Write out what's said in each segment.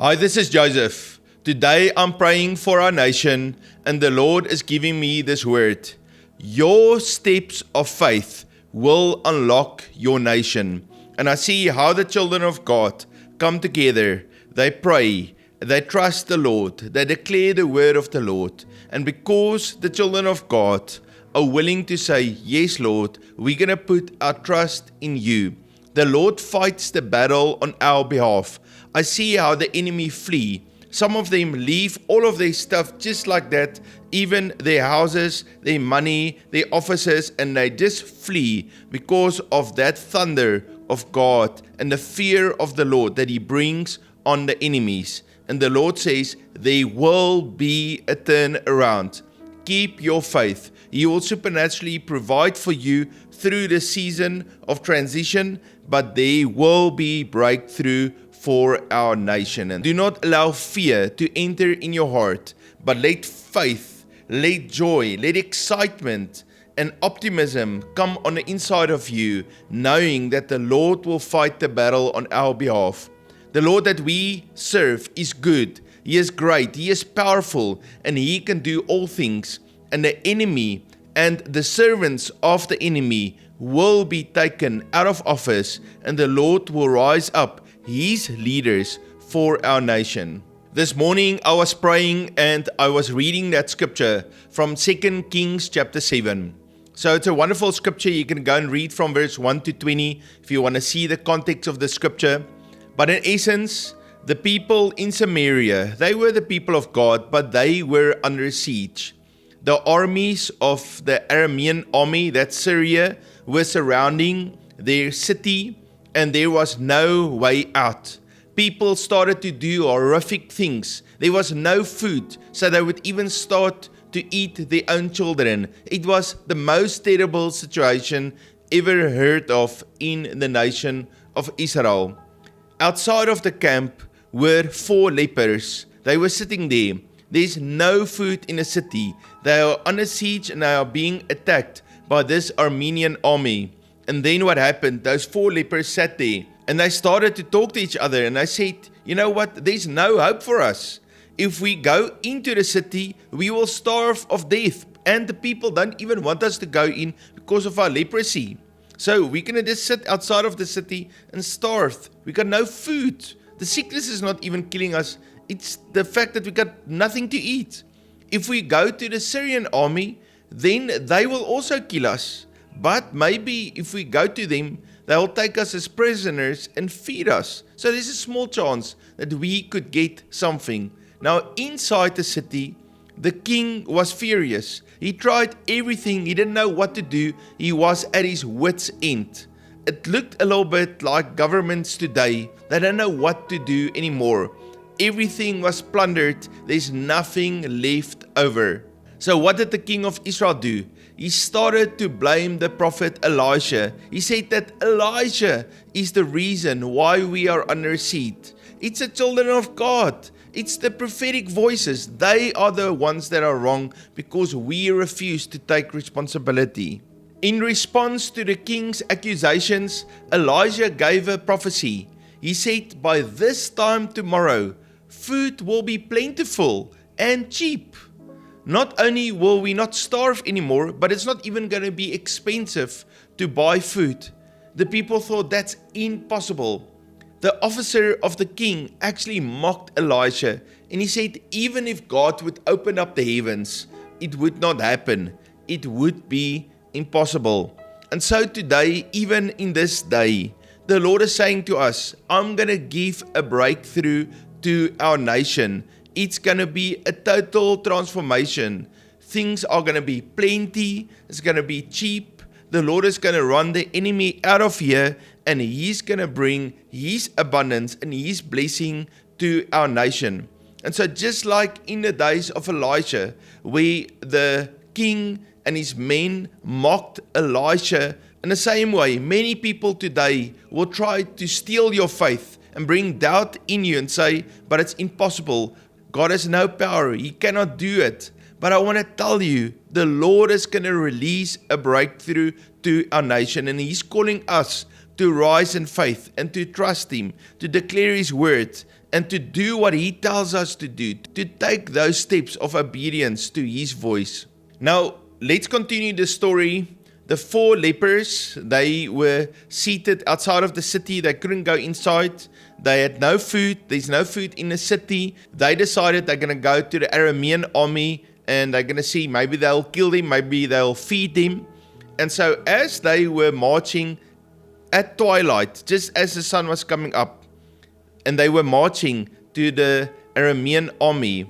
Hi, this is Joseph. Today I'm praying for our nation, and the Lord is giving me this word. Your steps of faith will unlock your nation. And I see how the children of God come together. They pray, they trust the Lord, they declare the word of the Lord. And because the children of God are willing to say, yes, Lord, we're going to put our trust in you, the Lord fights the battle on our behalf. I see how the enemy flee. Some of them leave all of their stuff just like that, even their houses, their money, their offices, and they just flee because of that thunder of God and the fear of the Lord that He brings on the enemies. And the Lord says, there will be a turn around. Keep your faith. He will supernaturally provide for you through the season of transition, but there will be breakthrough for our nation. And do not allow fear to enter in your heart, but let faith, let joy, let excitement and optimism come on the inside of you, knowing that the Lord will fight the battle on our behalf. The Lord that we serve is good. He is great. He is powerful, and He can do all things. And the enemy and the servants of the enemy will be taken out of office, and the Lord will rise up His leaders for our nation. This morning I was praying and I was reading that scripture from 2 Kings chapter 7. So it's a wonderful scripture. You can go and read from verse 1 to 20 if you want to see the context of the scripture. But in essence, the people in Samaria, they were the people of God, but they were under siege. The armies of the Aramean army, that Syria, were surrounding their city, and there was no way out. People started to do horrific things. There was no food, so they would even start to eat their own children. It was the most terrible situation ever heard of in the nation of Israel. Outside of the camp were 4 lepers. They were sitting there. There's no food in the city. They are under siege and they are being attacked by this Armenian army. And then what happened? Those 4 lepers sat there and they started to talk to each other, and they said, you know what? There's no hope for us. If we go into the city, we will starve of death. And the people don't even want us to go in because of our leprosy. So we're going to just sit outside of the city and starve. We got no food. The sickness is not even killing us. It's the fact that we got nothing to eat. If we go to the Syrian army, then they will also kill us. But maybe if we go to them, they will take us as prisoners and feed us. So there's a small chance that we could get something. Now inside the city, the king was furious. He tried everything. He didn't know what to do. He was at his wit's end. It looked a little bit like governments today. They don't know what to do anymore. Everything was plundered. There's nothing left over. So what did the king of Israel do? He started to blame the prophet Elisha. He said that Elisha is the reason why we are under siege. It's the children of God. It's the prophetic voices. They are the ones that are wrong because we refuse to take responsibility. In response to the king's accusations, Elijah gave a prophecy. He said, by this time tomorrow, food will be plentiful and cheap. Not only will we not starve anymore, but it's not even going to be expensive to buy food. The people thought that's impossible. The officer of the king actually mocked Elisha, and he said even if God would open up the heavens, it would not happen. It would be impossible. And so today, even in this day, the Lord is saying to us, I'm going to give a breakthrough to our nation. It's going to be a total transformation. Things are going to be plenty. It's going to be cheap. The Lord is going to run the enemy out of here, and He's going to bring His abundance and His blessing to our nation. And so just like in the days of Elisha, where the king and his men mocked Elisha, in the same way, many people today will try to steal your faith and bring doubt in you and say, but it's impossible. God has no power. He cannot do it. But I want to tell you, the Lord is going to release a breakthrough to our nation. And He's calling us to rise in faith and to trust Him, to declare His word, and to do what He tells us to do, to take those steps of obedience to His voice. Now, let's continue the story. The 4 lepers, they were seated outside of the city. They couldn't go inside. They had no food. There's no food in the city. They decided they're going to go to the Aramean army and they're going to see maybe they'll kill them, maybe they'll feed them. And so as they were marching at twilight, just as the sun was coming up, and they were marching to the Aramean army,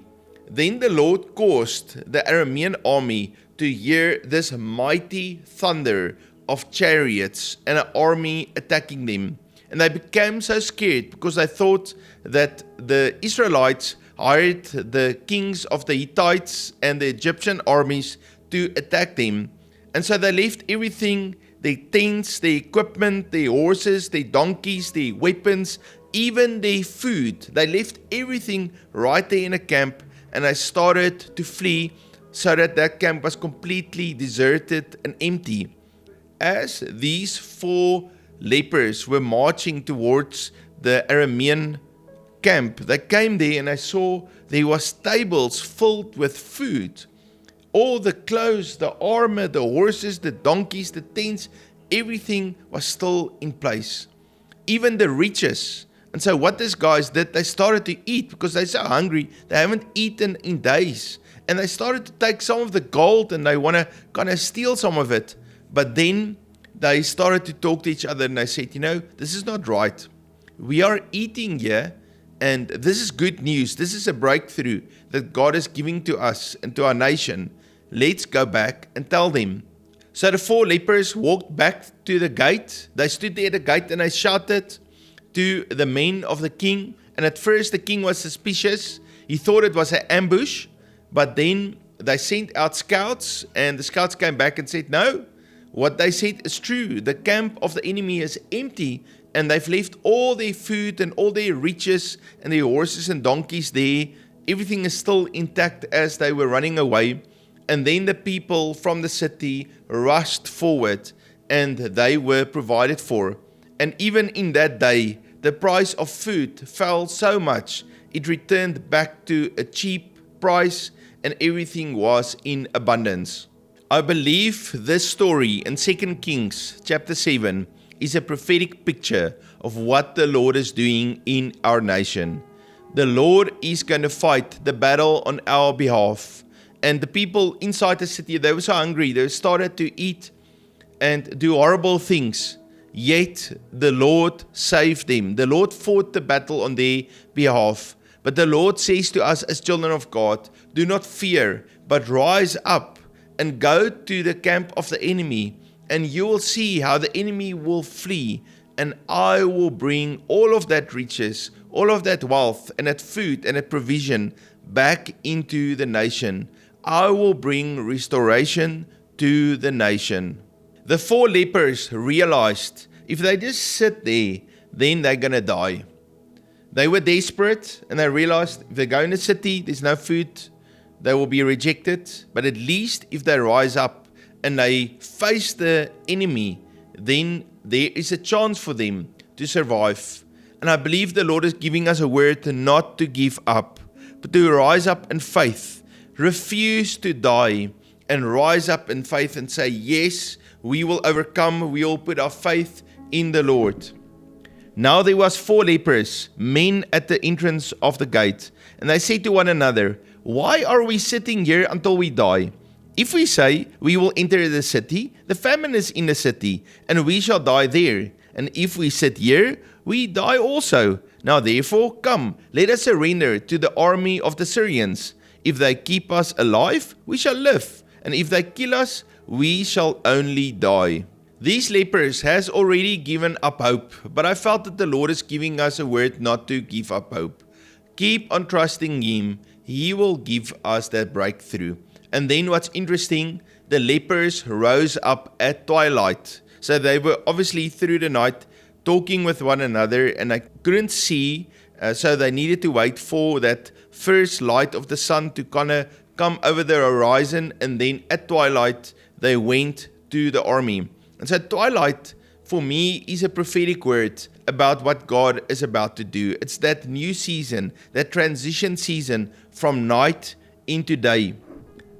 then the Lord caused the Aramean army to hear this mighty thunder of chariots and an army attacking them. And they became so scared because they thought that the Israelites hired the kings of the Hittites and the Egyptian armies to attack them. And so they left everything, their tents, their equipment, their horses, their donkeys, their weapons, even their food. They left everything right there in the camp and they started to flee, so that camp was completely deserted and empty. As these 4 lepers were marching towards the Aramean camp, they came there and I saw there was tables filled with food. All the clothes, the armor, the horses, the donkeys, the tents, everything was still in place. Even the riches. And so what these guys did, they started to eat because they're so hungry. They haven't eaten in days. And they started to take some of the gold and they want to kind of steal some of it. But then they started to talk to each other and they said, this is not right. We are eating here and this is good news. This is a breakthrough that God is giving to us and to our nation. Let's go back and tell them. So the 4 lepers walked back to the gate. They stood there at the gate and they shouted to the men of the king. And at first the king was suspicious. He thought it was an ambush. But then they sent out scouts and the scouts came back and said, no, what they said is true. The camp of the enemy is empty and they've left all their food and all their riches and their horses and donkeys there. Everything is still intact as they were running away. And then the people from the city rushed forward and they were provided for. And even in that day, the price of food fell so much, it returned back to a cheap price and everything was in abundance. I believe this story in 2 Kings chapter 7 is a prophetic picture of what the Lord is doing in our nation. The Lord is going to fight the battle on our behalf. And the people inside the city, they were so hungry, they started to eat and do horrible things. Yet the Lord saved them. The Lord fought the battle on their behalf. But the Lord says to us as children of God, do not fear, but rise up and go to the camp of the enemy, and you will see how the enemy will flee, and I will bring all of that riches, all of that wealth, and that food and that provision back into the nation. I will bring restoration to the nation. The 4 lepers realized if they just sit there, then they're going to die. They were desperate and they realized if they go in the city, there's no food, they will be rejected. But at least if they rise up and they face the enemy, then there is a chance for them to survive. And I believe the Lord is giving us a word not to give up, but to rise up in faith, refuse to die, and rise up in faith and say, yes, we will overcome, we will put our faith in the Lord. Now there was 4 lepers, men at the entrance of the gate, and they said to one another, why are we sitting here until we die? If we say we will enter the city, the famine is in the city, and we shall die there. And if we sit here, we die also. Now therefore, come, let us surrender to the army of the Syrians. If they keep us alive, we shall live, and if they kill us, we shall only die. These lepers has already given up hope, but I felt that the Lord is giving us a word not to give up hope. Keep on trusting Him. He will give us that breakthrough. And then what's interesting, the lepers rose up at twilight. So they were obviously through the night talking with one another, and they couldn't see, so they needed to wait for that first light of the sun to kind of come over the horizon, and then at twilight they went to the army. And so twilight for me is a prophetic word. about what God is about to do. It's that new season, that transition season from night into day.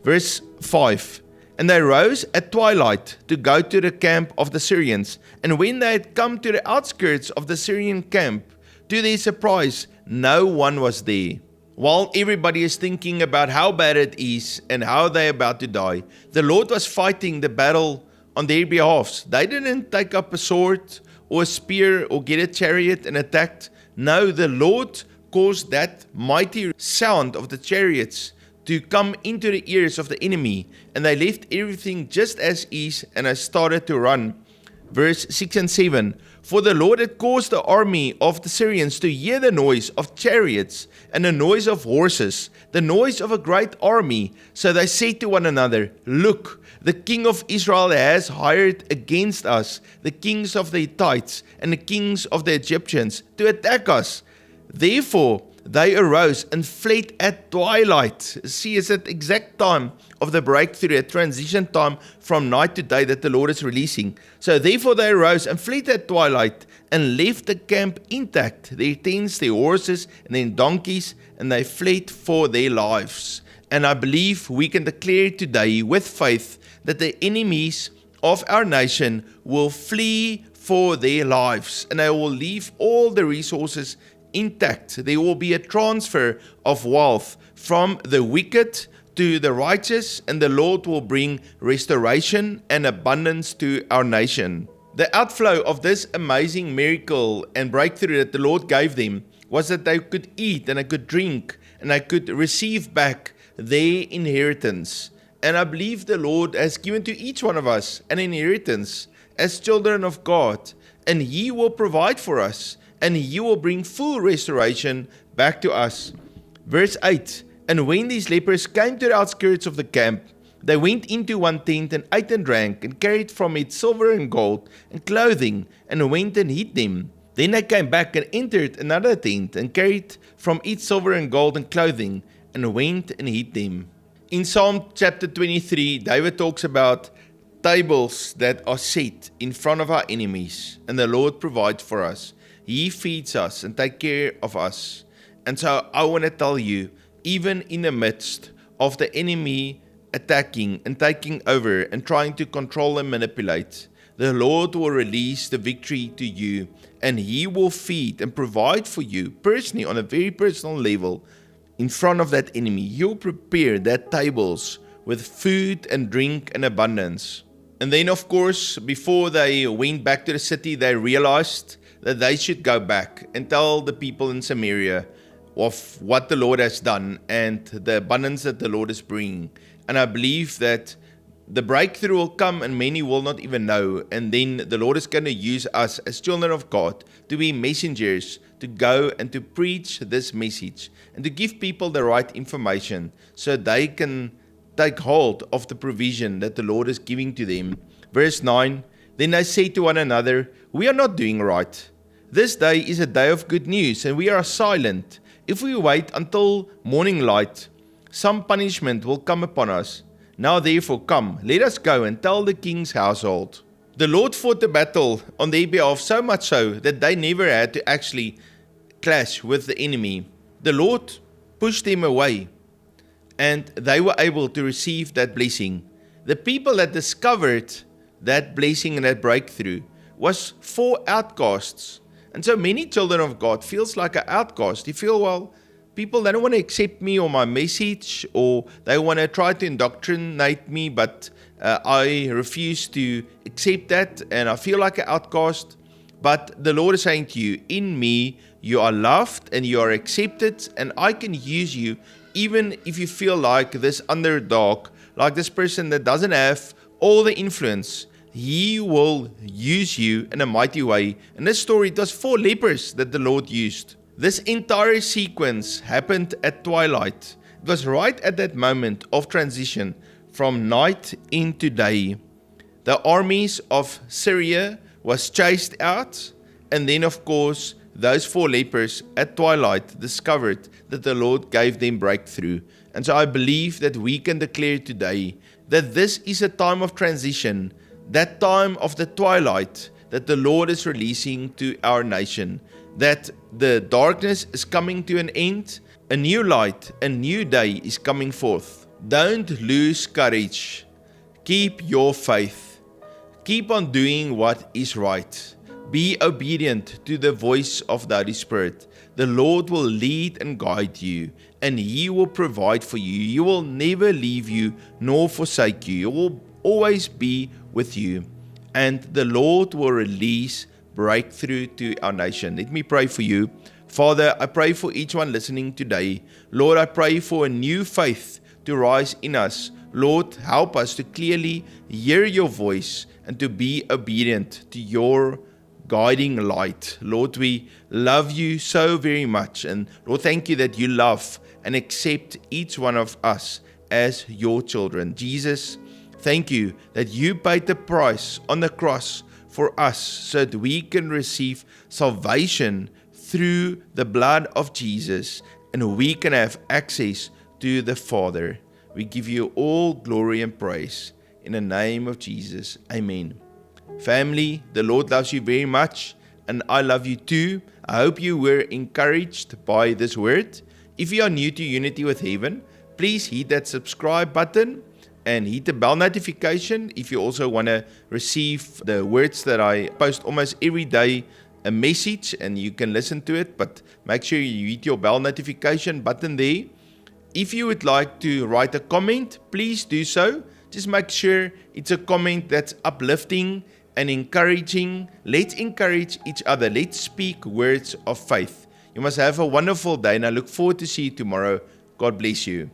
Verse 5. And they rose at twilight to go to the camp of the Syrians. And when they had come to the outskirts of the Syrian camp, to their surprise, no one was there. While everybody is thinking about how bad it is and how they're about to die, the Lord was fighting the battle on their behalf. They didn't take up a sword or a spear or get a chariot and attacked. No, the Lord caused that mighty sound of the chariots to come into the ears of the enemy, and they left everything just as is, and they started to run. Verse 6 and 7. For the Lord had caused the army of the Syrians to hear the noise of chariots and the noise of horses, the noise of a great army. So they said to one another, Look, the king of Israel has hired against us the kings of the Hittites and the kings of the Egyptians to attack us. Therefore they arose and fled at twilight. See, it's at the exact time of the breakthrough, a transition time from night to day that the Lord is releasing. So therefore they arose and fled at twilight and left the camp intact, their tents, their horses, and their donkeys, and they fled for their lives. And I believe we can declare today with faith that the enemies of our nation will flee for their lives, and they will leave all the resources intact. There will be a transfer of wealth from the wicked to the righteous, and the Lord will bring restoration and abundance to our nation. The outflow of this amazing miracle and breakthrough that the Lord gave them was that they could eat and they could drink and they could receive back their inheritance. And I believe the Lord has given to each one of us an inheritance as children of God, and He will provide for us, and He will bring full restoration back to us. Verse 8. And when these lepers came to the outskirts of the camp, they went into one tent and ate and drank, and carried from it silver and gold and clothing, and went and hid them. Then they came back and entered another tent, and carried from it silver and gold and clothing, and went and hid them. In Psalm chapter 23, David talks about tables that are set in front of our enemies, and the Lord provides for us. He feeds us and takes care of us. And so I want to tell you, even in the midst of the enemy attacking and taking over and trying to control and manipulate, the Lord will release the victory to you, and He will feed and provide for you personally on a very personal level in front of that enemy. He'll prepare that tables with food and drink and abundance. And then, of course, before they went back to the city, they realized that they should go back and tell the people in Samaria of what the Lord has done and the abundance that the Lord is bringing. And I believe that the breakthrough will come and many will not even know. And then the Lord is going to use us as children of God to be messengers, to go and to preach this message and to give people the right information so they can take hold of the provision that the Lord is giving to them. Verse 9, Then they said to one another, We are not doing right. This day is a day of good news, and we are silent. If we wait until morning light, some punishment will come upon us. Now therefore come, let us go and tell the king's household. The Lord fought the battle on their behalf, so much so that they never had to actually clash with the enemy. The Lord pushed them away, and they were able to receive that blessing. The people that discovered that blessing and that breakthrough was 4 outcasts. And so many children of God feels like an outcast. You feel, well, people, they don't want to accept me or my message, or they want to try to indoctrinate me, but I refuse to accept that, and I feel like an outcast. But the Lord is saying to you, in me, you are loved and you are accepted, and I can use you even if you feel like this underdog, like this person that doesn't have all the influence. He will use you in a mighty way. In this story, it was 4 lepers that the Lord used. This entire sequence happened at twilight. It was right at that moment of transition from night into day. The armies of Syria was chased out, and then of course those 4 lepers at twilight discovered that the Lord gave them breakthrough. And so I believe that we can declare today that this is a time of transition, that time of the twilight, that the Lord is releasing to our nation, that the darkness is coming to an end, a new light, a new day is coming forth. Don't lose courage. Keep your faith. Keep on doing what is right. Be obedient to the voice of the Holy Spirit. The Lord will lead and guide you, and He will provide for you. He will never leave you nor forsake you. He will always be with you. And the Lord will release breakthrough to our nation. Let me pray for you. Father, I pray for each one listening today. Lord, I pray for a new faith to rise in us. Lord, help us to clearly hear your voice and to be obedient to your guiding light. Lord, we love you so very much. And Lord, thank you that you love and accept each one of us as your children. Jesus, thank you that you paid the price on the cross for us so that we can receive salvation through the blood of Jesus, and we can have access to the Father. We give you all glory and praise in the name of Jesus. Amen. Family, the Lord loves you very much, and I love you too. I hope you were encouraged by this word. If you are new to Unity with Heaven, please hit that subscribe button and hit the bell notification if you also want to receive the words that I post almost every day, a message, and you can listen to it, but make sure you hit your bell notification button there. If you would like to write a comment, please do so. Just make sure it's a comment that's uplifting and encouraging. Let's encourage each other. Let's speak words of faith. You must have a wonderful day, and I look forward to see you tomorrow. God bless you.